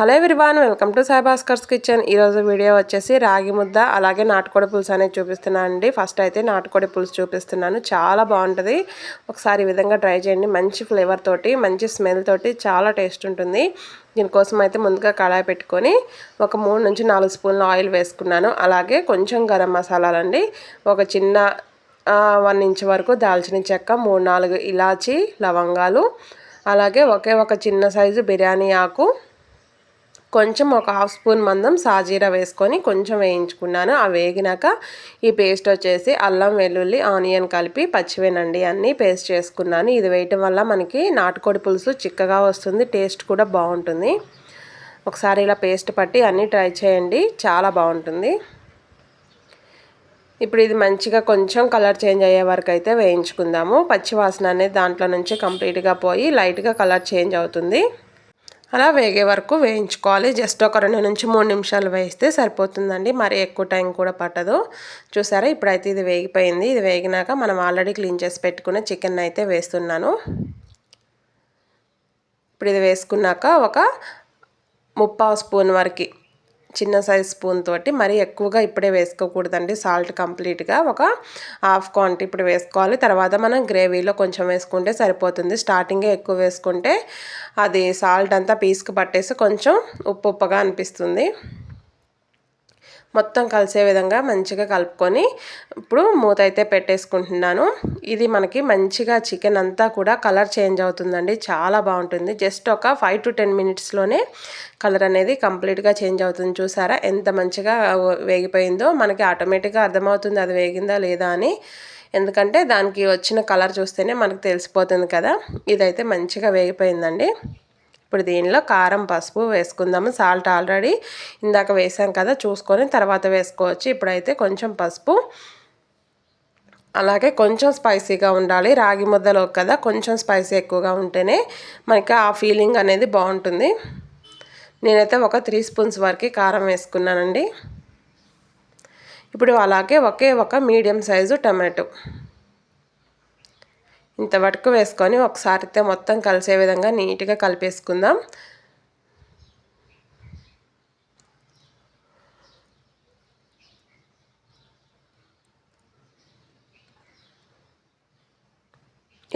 Hello everyone, welcome to Sai Bhaskar's kitchen. ఈరోజు video వచ్చేసి రాగి ముద్ద అలాగే నాటుకోడి పులుసు అనేది చూపిస్తున్నాను అండి. ఫస్ట్ అయితే నాటుకోడి పులుసు చూపిస్తున్నాను. చాలా బాగుంటుంది. ఒకసారి ఈ విధంగా ట్రై చేయండి. మంచి ఫ్లేవర్ తోటి, మంచి స్మెల్ తోటి చాలా టేస్ట్ ఉంటుంది. దీనికోసం అయితే ముందుగా కళాయి పెట్టుకొని ఒక 3 నుంచి 4 స్పూన్ల ఆయిల్ వేసుకున్నాను. అలాగే కొంచెం గరం మసాలాలండి, ఒక చిన్న 1 ఇంచ్ వరకు దాల్చిన చెక్క, 3-4 ఇలాచి లవంగాలు, అలాగే ఒక చిన్న సైజు బిర్యానీ ఆకు, కొంచెం ఒక 1/2 స్పూన్ మందం సాజీరా వేసుకొని కొంచెం వేయించుకున్నాను. ఆ వేగినాక ఈ పేస్ట్ వచ్చేసి అల్లం వెల్లుల్లి ఆనియన్ కలిపి పచ్చివేనండి అన్నీ పేస్ట్ చేసుకున్నాను. ఇది వేయటం వల్ల మనకి నాటుకోడి పులుసు చిక్కగా వస్తుంది, టేస్ట్ కూడా బాగుంటుంది. ఒకసారి ఇలా పేస్ట్ పట్టి అన్నీ ట్రై చేయండి, చాలా బాగుంటుంది. ఇప్పుడు ఇది మంచిగా కొంచెం కలర్ చేంజ్ అయ్యే వరకు అయితే వేయించుకుందాము. పచ్చి వాసన అనేది దాంట్లో నుంచి కంప్లీట్గా పోయి లైట్గా కలర్ చేంజ్ అవుతుంది. అలా వేగే వరకు వేయించుకోవాలి. జస్ట్ ఒక 2 నుంచి 3 నిమిషాలు వేయిస్తే సరిపోతుందండి, మరి ఎక్కువ టైం కూడా పట్టదు. చూసారా, ఇప్పుడైతే ఇది వేగిపోయింది. ఇది వేగినాక మనం ఆల్రెడీ క్లీన్ చేసి పెట్టుకున్న చికెన్ అయితే వేస్తున్నాను. ఇప్పుడు ఇది వేసుకున్నాక ఒక 3/4 స్పూన్ వరకు చిన్న సైజ్ స్పూన్ తోటి, మరీ ఎక్కువగా ఇప్పుడే వేసుకోకూడదండి. సాల్ట్ కంప్లీట్గా ఒక హాఫ్ క్వాంటిటీ ఇప్పుడు వేసుకోవాలి. తర్వాత మనం గ్రేవీలో కొంచెం వేసుకుంటే సరిపోతుంది. స్టార్టింగే ఎక్కువ వేసుకుంటే అది సాల్ట్ అంతా పీస్కి పట్టేసి కొంచెం ఉప్పుగా అనిపిస్తుంది. మొత్తం కలిసే విధంగా మంచిగా కలుపుకొని ఇప్పుడు మూత అయితే పెట్టేసుకుంటున్నాను. ఇది మనకి మంచిగా చికెన్ అంతా కూడా కలర్ చేంజ్ అవుతుందండి, చాలా బాగుంటుంది. జస్ట్ ఒక 5 to 10 మినిట్స్లోనే కలర్ అనేది కంప్లీట్గా చేంజ్ అవుతుంది. చూసారా ఎంత మంచిగా వేగిపోయిందో, మనకి ఆటోమేటిక్గా అర్థమవుతుంది అది వేగిందా లేదా అని. ఎందుకంటే దానికి వచ్చిన కలర్ చూస్తేనే మనకు తెలిసిపోతుంది కదా. ఇదైతే మంచిగా వేగిపోయిందండి. ఇప్పుడు దీనిలో కారం పసుపు వేసుకుందాము. సాల్ట్ ఆల్రెడీ ఇందాక వేసాం కదా, చూసుకొని తర్వాత వేసుకోవచ్చు. ఇప్పుడైతే కొంచెం పసుపు, అలాగే కొంచెం స్పైసీగా ఉండాలి. రాగి ముద్దలో కదా కొంచెం స్పైసీ ఎక్కువగా ఉంటేనే మనకి ఆ ఫీలింగ్ అనేది బాగుంటుంది. నేనైతే ఒక 3 స్పూన్స్ వరకు కారం వేసుకున్నానండి. ఇప్పుడు అలాగే ఒక మీడియం సైజు టమాటో ఇంతవరకు వేసుకొని ఒకసారి అయితే మొత్తం కలిసే విధంగా నీట్గా కలిపేసుకుందాం.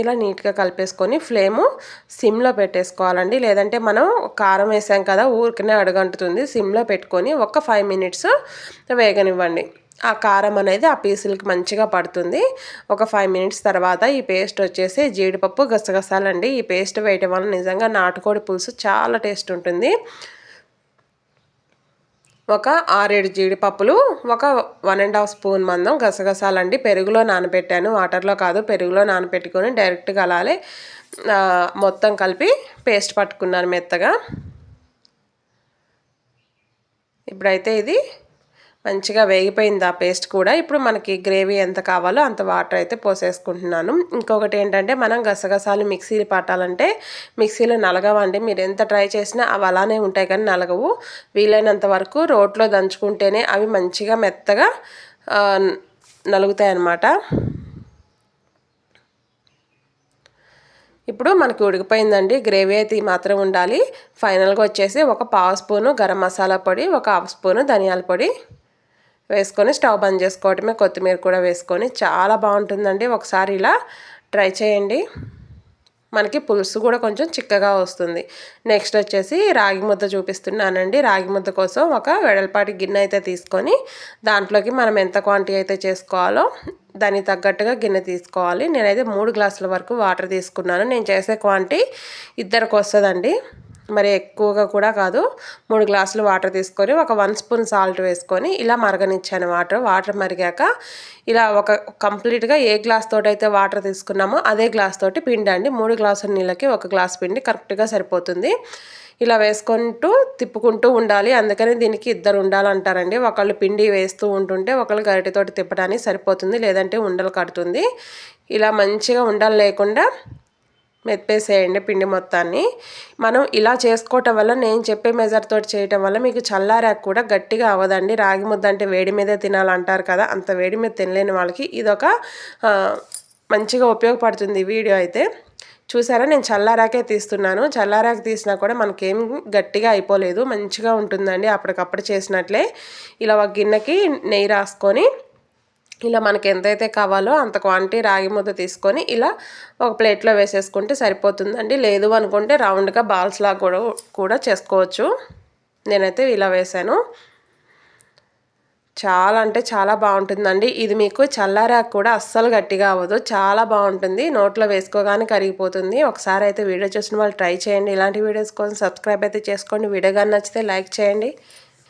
ఇలా నీట్గా కలిపేసుకొని ఫ్లేము సిమ్లో పెట్టేసుకోవాలండి. లేదంటే మనం కారం వేసాం కదా, ఊరికనే అడుగంటుతుంది. సిమ్లో పెట్టుకొని ఒక 5 మినిట్స్ వేగనివ్వండి. ఆ కారం అనేది ఆ పీసులకి మంచిగా పడుతుంది. ఒక 5 మినిట్స్ తర్వాత ఈ పేస్ట్ వచ్చేసి జీడిపప్పు గసగసాలండి. ఈ పేస్ట్ వేయటం వల్ల నిజంగా నాటుకోడి పులుసు చాలా టేస్ట్ ఉంటుంది. ఒక 6-7 జీడిపప్పులు, ఒక 1.5 స్పూన్ మందం గసగసాలండి. పెరుగులో నానబెట్టాను, వాటర్లో కాదు, పెరుగులో నానబెట్టుకొని డైరెక్ట్గా అలానే మొత్తం కలిపి పేస్ట్ పట్టుకున్నాను మెత్తగా. ఇప్పుడైతే ఇది మంచిగా వేగిపోయింది ఆ పేస్ట్ కూడా. ఇప్పుడు మనకి గ్రేవీ ఎంత కావాలో అంత వాటర్ అయితే పోసేసుకుంటున్నాను. ఇంకొకటి ఏంటంటే, మనం గసగసాలు మిక్సీలు పట్టాలంటే మిక్సీలో నలగవండి. మీరు ఎంత ట్రై చేసినా అవి అలానే ఉంటాయి కానీ నలగవు. వీలైనంత వరకు రోట్లో దంచుకుంటేనే అవి మంచిగా మెత్తగా నలుగుతాయి అన్నమాట. ఇప్పుడు మనకి ఉడికిపోయిందండి. గ్రేవీ అయితే మాత్రం ఉండాలి. ఫైనల్గా వచ్చేసి ఒక 1/2 స్పూను గరం మసాలా పొడి, ఒక 1/2 స్పూను ధనియాల పొడి వేసుకొని స్టవ్ బంద్ చేసుకోవటమే. కొత్తిమీర కూడా వేసుకొని చాలా బాగుంటుందండి. ఒకసారి ఇలా ట్రై చేయండి. మనకి పులుసు కూడా కొంచెం చిక్కగా వస్తుంది. నెక్స్ట్ వచ్చేసి రాగి ముద్ద చూపిస్తున్నానండి. రాగి ముద్ద కోసం ఒక వెడల్పాటి గిన్నె అయితే తీసుకొని దాంట్లోకి మనం ఎంత క్వాంటిటీ అయితే చేసుకోవాలో దానికి తగ్గట్టుగా గిన్నె తీసుకోవాలి. నేనైతే 3 గ్లాసుల వరకు వాటర్ తీసుకున్నాను. నేను చేసే క్వాంటిటీ ఇద్దరికి వస్తుందండి, మరి ఎక్కువగా కూడా కాదు. 3 గ్లాసులు వాటర్ తీసుకొని ఒక 1 స్పూన్ సాల్ట్ వేసుకొని ఇలా మరగనిచ్చాను. వాటర్ మరిగాక ఇలా ఒక కంప్లీట్గా ఏ గ్లాస్ తోటి అయితే వాటర్ తీసుకున్నామో అదే గ్లాస్ తోటి పిండి అండి. 3 గ్లాసుల నీళ్ళకి 1 గ్లాస్ పిండి కరెక్ట్గా సరిపోతుంది. ఇలా వేసుకుంటూ తిప్పుకుంటూ ఉండాలి. అందుకని దీనికి ఇద్దరు ఉండాలంటారండి. ఒకళ్ళు పిండి వేస్తూ ఉంటుంటే ఒకళ్ళు గరిటెతోటి తిప్పడానికి సరిపోతుంది, లేదంటే ఉండలు కడుతుంది. ఇలా మంచిగా ఉండలు లేకుండా మెత్తేసేయండి పిండి మొత్తాన్ని. మనం ఇలా చేసుకోవటం వల్ల, నేను చెప్పే మెజర్ తోటి చేయటం వల్ల మీకు చల్లారాక కూడా గట్టిగా అవ్వదండి. రాగి ముద్ద అంటే వేడి మీదే తినాలంటారు కదా, అంత వేడి మీద తినలేని వాళ్ళకి ఇదొక మంచిగా ఉపయోగపడుతుంది ఈ వీడియో అయితే. చూసారా, నేను చల్లారాకే తీస్తున్నాను. చల్లారాక తీసినా కూడా మనకేం గట్టిగా అయిపోలేదు, మంచిగా ఉంటుందండి అప్పటికప్పుడు చేసినట్లే. ఇలా ఒక గిన్నెకి నెయ్యి రాసుకొని ఇలా మనకి ఎంతైతే కావాలో అంత క్వాంటిటీ రాగి ముద్ద తీసుకొని ఇలా ఒక ప్లేట్లో వేసేసుకుంటే సరిపోతుందండి. లేదు అనుకుంటే రౌండ్గా బాల్స్లా కూడా చేసుకోవచ్చు. నేనైతే ఇలా వేసాను. చాలా అంటే చాలా బాగుంటుందండి. ఇది మీకు చల్లారాక కూడా అస్సలు గట్టిగా అవ్వదు, చాలా బాగుంటుంది. నోట్లో వేసుకోగానే కరిగిపోతుంది. ఒకసారి అయితే వీడియో చూసిన వాళ్ళు ట్రై చేయండి. ఇలాంటి వీడియోస్ కోసం సబ్స్క్రైబ్ అయితే చేసుకోండి. వీడియో కానీ నచ్చితే లైక్ చేయండి.